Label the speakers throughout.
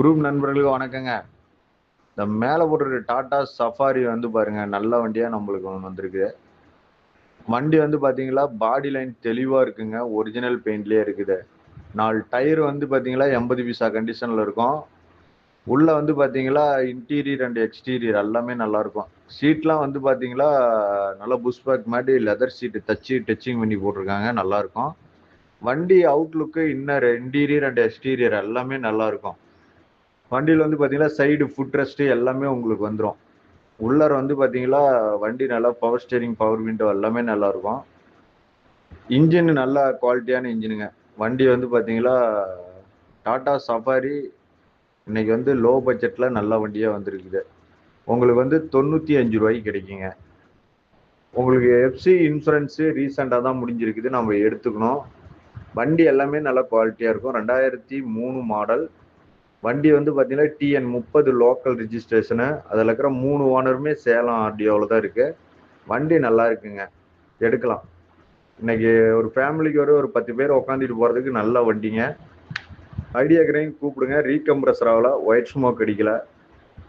Speaker 1: Group நண்பர்களுக்கு வணக்கங்க. இந்த மேல போட்டிருக்க டாடா சஃபாரி வந்து பாருங்க, நல்ல வண்டியா நம்மளுக்கு ஒண்ணு வந்திருக்கு. வண்டி வந்து பாத்தீங்களா, பாடி லைன் தெளிவா இருக்குங்க. ஒரிஜினல் பெயிண்ட்லயே இருக்குது. 4 டயர் வந்து பாத்தீங்களா 80 பைசா கண்டிஷன்ல இருக்கும். உள்ள வந்து பாத்தீங்களா இன்டீரியர் அண்ட் எக்ஸ்டீரியர் எல்லாமே நல்லா இருக்கும். சீட்லாம் வந்து பாத்தீங்களா நல்லா புஷ் பேக் மாதிரி லெதர் சீட் தச்சு டச்சிங் பண்ணி போட்டிருக்காங்க. நல்லா இருக்கும். வண்டி Outlook, inner, interior and exterior எல்லாமே நல்லா இருக்கும். வண்டியில வந்து பாத்தீங்கன்னா சைடு ஃபுட் ரெஸ்ட் எல்லாமே உங்களுக்கு வந்துடும். உள்ளார வந்து பாத்தீங்களா வண்டி நல்லா பவர் ஸ்டீரிங், பவர் விண்டோ எல்லாமே நல்லா இருக்கும். இன்ஜின் நல்லா குவாலிட்டியான இன்ஜினுங்க. வண்டி வந்து பாத்தீங்களா டாடா சஃபாரி இன்னைக்கு வந்து லோ பட்ஜெட்ல நல்ல வண்டியா வந்திருக்குது. உங்களுக்கு வந்து 95 ரூபாய்க்கு கிடைக்குங்க. உங்களுக்கு எஃப்சி இன்சூரன்ஸ் ரீசெண்டா தான் முடிஞ்சிருக்குது, நம்ம எடுத்துக்கணும். வண்டி எல்லாமே நல்ல குவாலிட்டியா இருக்கும். 2003 மாடல். வண்டி வந்து பாத்தீங்கன்னா TN30 லோக்கல் ரிஜிஸ்ட்ரேஷனு. அதில் இருக்கிற 3 ஓனருமே சேலம் ஆர்டிஓவில் தான் இருக்கு. வண்டி நல்லா இருக்குங்க, எடுக்கலாம். இன்னைக்கு ஒரு ஃபேமிலிக்கு ஒரு 10 பேர் உட்காந்துட்டு போறதுக்கு நல்ல வண்டிங்க. ஐடியா கிரைன் கூப்பிடுங்க. ரீகம்ப்ரஸர் ஆகல, ஒயிட் ஸ்மோக் அடிக்கல.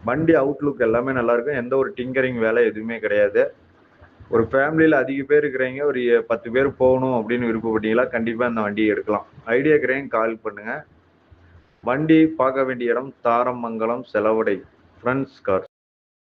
Speaker 1: வண்டி அவுட்லுக் எல்லாமே நல்லா இருக்கும். எந்த ஒரு டிங்கரிங் வேலை எதுவுமே கிடையாது. ஒரு ஃபேமிலியில் அதிக பேர் இருக்கிறீங்க, ஒரு 10 பேர் போகணும் அப்படின்னு விருப்பப்பட்டீங்களா, கண்டிப்பா இந்த வண்டியை எடுக்கலாம். ஐடியா கிரைன் கால் பண்ணுங்க. வண்டி பார்க்க வேண்டிய இடம் தாரமங்கலம் செலவடை ஃப்ரெண்ட்ஸ் கார்.